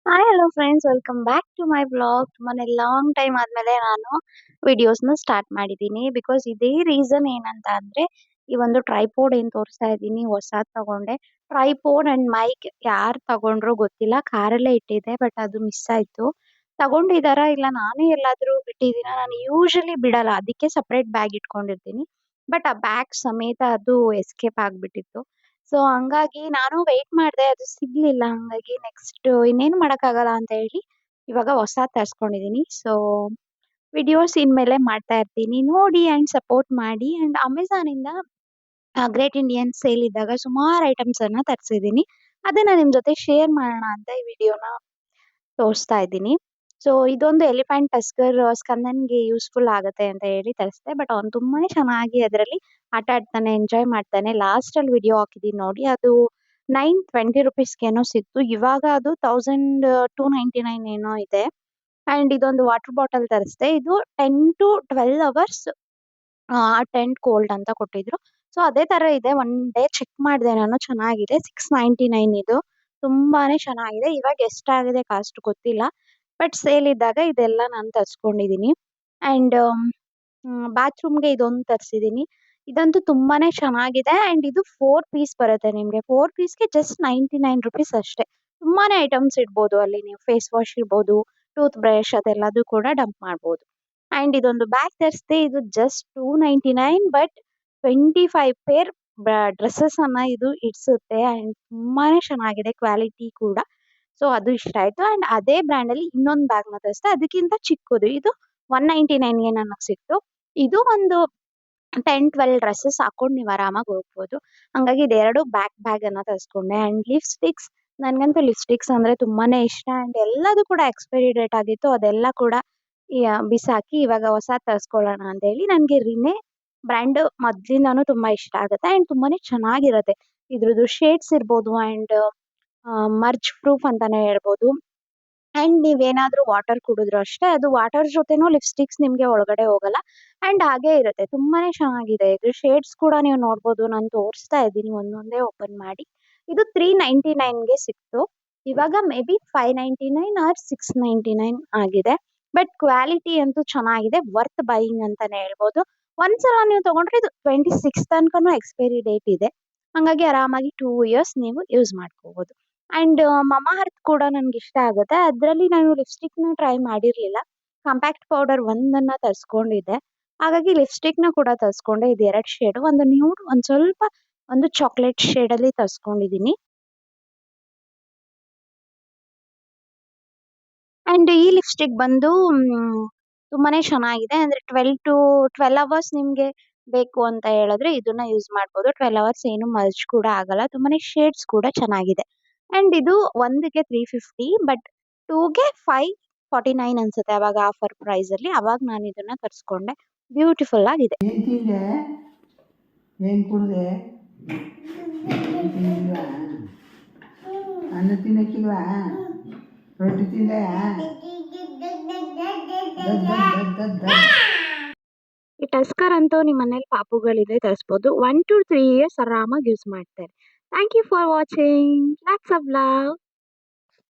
Hi hello friends, welcome back to my vlog. ತುಂಬಾನೇ long time ಆದ್ಮೇಲೆ ನಾನು ವಿಡಿಯೋಸ್ನ ಸ್ಟಾರ್ಟ್ ಮಾಡಿದ್ದೀನಿ. ಬಿಕಾಸ್ ಇದೇ ರೀಸನ್ ಏನಂತ ಅಂದ್ರೆ, ಈ ಒಂದು ಟ್ರೈಪೋಡ್ ಏನ್ ತೋರಿಸ್ತಾ ಇದ್ದೀನಿ ಹೊಸಾದ್ ತಗೊಂಡೆ. ಟ್ರೈಪೋಡ್ ಅಂಡ್ ಮೈಕ್ ಯಾರು ತಗೊಂಡ್ರೋ ಗೊತ್ತಿಲ್ಲ, ಕಾರಲ್ಲೇ ಇಟ್ಟಿದ್ದೆ ಬಟ್ ಅದು ಮಿಸ್ ಆಯ್ತು. ತಗೊಂಡಿದಾರಾ ಇಲ್ಲ ನಾನೇ ಎಲ್ಲಾದ್ರೂ ಬಿಟ್ಟಿದ್ದೀನ, ನಾನು ಯೂಶಲಿ ಬಿಡಲ್ಲ, ಅದಕ್ಕೆ ಸಪ್ರೇಟ್ ಬ್ಯಾಗ್ ಇಟ್ಕೊಂಡಿರ್ತೀನಿ. ಬಟ್ ಆ ಬ್ಯಾಗ್ ಸಮೇತ ಅದು ಎಸ್ಕೇಪ್ ಆಗ್ಬಿಟ್ಟಿತ್ತು. ಸೊ ಹಂಗಾಗಿ ನಾನು ವೇಟ್ ಮಾಡ್ದೆ, ಅದು ಸಿಗ್ಲಿಲ್ಲ. ಹಂಗಾಗಿ ನೆಕ್ಸ್ಟ್ ಇನ್ನೇನು ಮಾಡಕ್ಕಾಗಲ್ಲ ಅಂತ ಹೇಳಿ ಇವಾಗ ಹೊಸಾದ್ ತರ್ಸ್ಕೊಂಡಿದೀನಿ. ಸೊ ವಿಡಿಯೋಸ್ ಇನ್ಮೇಲೆ ಮಾಡ್ತಾ ಇರ್ತೀನಿ. ನೋಡಿ ಅಂಡ್ ಸಪೋರ್ಟ್ ಮಾಡಿ. ಅಂಡ್ ಅಮೆಝಾನ್ ಇಂದ ಗ್ರೇಟ್ ಇಂಡಿಯನ್ ಸೇಲ್ ಇದ್ದಾಗ ಸುಮಾರು ಐಟಮ್ಸ್ ಅನ್ನ ತರ್ಸಿದೀನಿ. ಅದನ್ನ ನಿಮ್ ಜೊತೆ ಶೇರ್ ಮಾಡೋಣ ಅಂತ ಈ ವಿಡಿಯೋನ ತೋರಿಸ್ತಾ ಇದ್ದೀನಿ. ಸೊ ಇದೊಂದು ಎಲಿಫೆಂಟ್ ಟಸ್ಕರ್ ಸ್ಕಂದನ್‌ಗೆ ಯೂಸ್‌ಫುಲ್ ಆಗತ್ತೆ ಅಂತ ಹೇಳಿ ತರಿಸ್ದೆ. ಬಟ್ ಅವ್ನು ತುಂಬಾನೇ ಚೆನ್ನಾಗಿ ಅದರಲ್ಲಿ ಆಟ ಆಡ್ತಾನೆ, ಎಂಜಾಯ್ ಮಾಡ್ತಾನೆ. ಲಾಸ್ಟಲ್ಲಿ ವಿಡಿಯೋ ಹಾಕಿದೀನಿ ನೋಡಿ. ಅದು ₹920 ಏನೋ ಸಿಕ್ತು. ಇವಾಗ ಅದು 1299 ಏನೋ ಇದೆ. ಅಂಡ್ ಇದೊಂದು ವಾಟರ್ ಬಾಟಲ್ ತರಿಸ್ದೆ. ಇದು 10 ಟು 12 ಅವರ್ಸ್ ಟೆಂಟ್ ಕೋಲ್ಡ್ ಅಂತ ಕೊಟ್ಟಿದ್ರು. ಸೊ ಅದೇ ತರ ಇದೆ. ಒನ್ ಡೇ ಚೆಕ್ ಮಾಡಿದೆ ನಾನು, ಚೆನ್ನಾಗಿದೆ. 699 ಇದು. ತುಂಬಾನೇ ಚೆನ್ನಾಗಿದೆ. ಇವಾಗ ಎಷ್ಟಾಗಿದೆ ಕಾಸ್ಟ್ ಗೊತ್ತಿಲ್ಲ. ಬಟ್ ಸೇಲ್ ಇದ್ದಾಗ ಇದೆಲ್ಲ ನಾನು ತರ್ಸ್ಕೊಂಡಿದೀನಿ. ಅಂಡ್ ಬಾತ್ರೂಮ್‌ಗೆ ಇದೊಂದು ತರ್ಸಿದೀನಿ. ಇದಂತೂ ತುಂಬಾನೇ ಚೆನ್ನಾಗಿದೆ. ಅಂಡ್ ಇದು 4 ಪೀಸ್ ಬರುತ್ತೆ ನಿಮ್ಗೆ. 4 ಪೀಸ್‌ಗೆ ಜಸ್ಟ್ ₹99 ಅಷ್ಟೇ. ತುಂಬಾನೇ ಐಟಮ್ಸ್ ಇಡ್ಬೋದು ಅಲ್ಲಿ ನೀವು. ಫೇಸ್ ವಾಶ್ ಇರ್ಬೋದು, ಟೂತ್ ಬ್ರಷ್ ಅದೆಲ್ಲದು ಕೂಡ ಡಂಪ್ ಮಾಡ್ಬೋದು. ಅಂಡ್ ಇದೊಂದು ಬ್ಯಾಗ್ ತರಿಸ್ದೆ. ಇದು ಜಸ್ಟ್ 299 ಬಟ್ 25 ಪೇರ್ ಡ್ರೆಸ್ಸಸ್ ಅನ್ನ ಇದು ಇಡ್ಸುತ್ತೆ. ಅಂಡ್ ತುಂಬಾನೇ ಚೆನ್ನಾಗಿದೆ ಕ್ವಾಲಿಟಿ ಕೂಡ. ಸೊ ಅದು ಇಷ್ಟ ಆಯ್ತು. ಅಂಡ್ ಅದೇ ಬ್ರ್ಯಾಂಡ್ ಅಲ್ಲಿ ಇನ್ನೊಂದು ಬ್ಯಾಗ್‌ನ ತರಿಸ್ದೆ. ಅದಕ್ಕಿಂತ ಚಿಕ್ಕದು. ಇದು 199ಗೆ ನನಗ್ ಸಿಕ್ತು. ಇದು ಒಂದು 10, 12 ಡ್ರೆಸಸ್ ಹಾಕೊಂಡು ನೀವು ಆರಾಮಾಗಿ ಹೋಗ್ಬೋದು. ಹಂಗಾಗಿ ಇದೆರಡು ಬ್ಯಾಗ್ ಅನ್ನ ತರಿಸ್ಕೊಂಡೆ. ಅಂಡ್ ಲಿಪ್‌ಸ್ಟಿಕ್ಸ್, ನನ್ಗಂತೂ ಲಿಪ್‌ಸ್ಟಿಕ್ಸ್ ಅಂದ್ರೆ ತುಂಬಾನೇ ಇಷ್ಟ. ಅಂಡ್ ಎಲ್ಲದೂ ಕೂಡ ಎಕ್ಸ್ಪೈರಿ ಡೇಟ್ ಆಗಿತ್ತು. ಅದೆಲ್ಲ ಕೂಡ ಬಿಸಾಕಿ ಇವಾಗ ಹೊಸಾದ್ ತರಿಸ್ಕೊಳ್ಳೋಣ ಅಂತ ಹೇಳಿ. ನನ್ಗೆ ರಿನೆ ಬ್ರ್ಯಾಂಡ್ ಮೊದ್ಲಿಂದಾನು ತುಂಬಾ ಇಷ್ಟ ಆಗುತ್ತೆ. ಅಂಡ್ ತುಂಬಾನೇ ಚೆನ್ನಾಗಿರತ್ತೆ. ಇದ್ರದ್ದು ಶೇಡ್ಸ್ ಇರ್ಬೋದು ಅಂಡ್ ಮರ್ಜ್ ಪ್ರೂಫ್ ಅಂತಾನೆ ಹೇಳ್ಬೋದು. ಅಂಡ್ ನೀವೇನಾದ್ರೂ ವಾಟರ್ ಕುಡಿದ್ರು ಅಷ್ಟೇ, ಅದು ವಾಟರ್ ಜೊತೆನೂ ಲಿಪ್‌ಸ್ಟಿಕ್ಸ್ ನಿಮ್ಗೆ ಒಳಗಡೆ ಹೋಗಲ್ಲ. ಅಂಡ್ ಹಾಗೇ ಇರುತ್ತೆ. ತುಂಬಾನೇ ಚೆನ್ನಾಗಿದೆ. ಇದ್ರ ಶೇಡ್ಸ್ ಕೂಡ ನೀವು ನೋಡ್ಬೋದು. ನಾನು ತೋರಿಸ್ತಾ ಇದ್ದೀನಿ ಒಂದೊಂದೇ ಓಪನ್ ಮಾಡಿ. ಇದು 399ಗೆ ಸಿಕ್ತು. ಇವಾಗ ಮೇ ಬಿ 599 ಆರ್ 699 ಆಗಿದೆ. ಬಟ್ ಕ್ವಾಲಿಟಿ ಅಂತೂ ಚೆನ್ನಾಗಿದೆ. ವರ್ತ್ ಬೈಯಿಂಗ್ ಅಂತಾನೆ ಹೇಳ್ಬೋದು. ಒಂದ್ಸಲ ನೀವು ತಗೊಂಡ್ರೆ ಇದು 26 ತನಕನೂ ಎಕ್ಸ್ಪೈರಿ ಡೇಟ್ ಇದೆ. ಹಂಗಾಗಿ ಆರಾಮಾಗಿ 2 ಇಯರ್ಸ್ ನೀವು ಯೂಸ್ ಮಾಡ್ಕೋಬಹುದು. ಅಂಡ್ ಮಮಾಅರ್ತ್ ಕೂಡ ನನ್ಗಿಷ್ಟ ಆಗುತ್ತೆ. ಅದ್ರಲ್ಲಿ ನಾನು ಲಿಪ್‌ಸ್ಟಿಕ್‌ನ ಟ್ರೈ ಮಾಡಿರ್ಲಿಲ್ಲ. ಕಾಂಪ್ಯಾಕ್ಟ್ ಪೌಡರ್ ಒಂದನ್ನ ತರಿಸ್ಕೊಂಡಿದ್ದೆ. ಹಾಗಾಗಿ ಲಿಪ್‌ಸ್ಟಿಕ್‌ನ ಕೂಡ ತರಿಸ್ಕೊಂಡೆ. ಇದು 2 ಶೇಡು. ಒಂದು ನ್ಯೂಡ್, ಒಂದ್ ಸ್ವಲ್ಪ ಒಂದು ಚಾಕ್ಲೇಟ್ ಶೇಡಲ್ಲಿ ತರಿಸ್ಕೊಂಡಿದೀನಿ. ಅಂಡ್ ಈ ಲಿಪ್‌ಸ್ಟಿಕ್ ಬಂದು ತುಂಬಾನೇ ಚೆನ್ನಾಗಿದೆ. ಅಂದ್ರೆ 12 ಅವರ್ಸ್ ನಿಮ್ಗೆ ಬೇಕು ಅಂತ ಹೇಳಿದ್ರೆ ಇದನ್ನ ಯೂಸ್ ಮಾಡ್ಬೋದು. 12 ಅವರ್ಸ್ ಏನು ಮರ್ಜ್ ಕೂಡ ಆಗಲ್ಲ. ತುಂಬಾನೇ ಶೇಡ್ಸ್ ಕೂಡ ಚೆನ್ನಾಗಿದೆ. ಅಂಡ್ ಇದು ಒಂದಕ್ಕೆ 350 ಬಟ್ 2ಗೆ 549 ಅನ್ಸುತ್ತೆ. ಅವಾಗ ಆಫರ್ ಪ್ರೈಸ್ ಅಲ್ಲಿ. ಅವಾಗ ನಾನು ಇದನ್ನ ತರಿಸ್ಕೊಂಡೆ. ಬ್ಯೂಟಿಫುಲ್ ಆಗಿದೆ. ಏನ್ ತಿಂದೆ? ಏನ್ ಕುಡ್ದೆ? ಏನ್ ತಿಂದಿಲ್ವಾ? ಅನ್ನ ತಿನ್ನಕ್ಕಿಲ್ವಾ? ರೊಟ್ಟಿ ತಿಂದೆ? ದದ್ ದದ್ ದದ್ ದದ್ ದದ್. ಈ ಟಸ್ಕರ್ ಅಂತೂ ನಿಮ್ಮ ಮನೇಲಿ ಪಾಪುಗಳಿದ್ರೆ ತರಿಸ್ಬೋದು. 1 to 3 ಇಯರ್ಸ್ ಆರಾಮಾಗಿ ಯೂಸ್ ಮಾಡ್ತಾರೆ. Thank you for watching. Lots of love.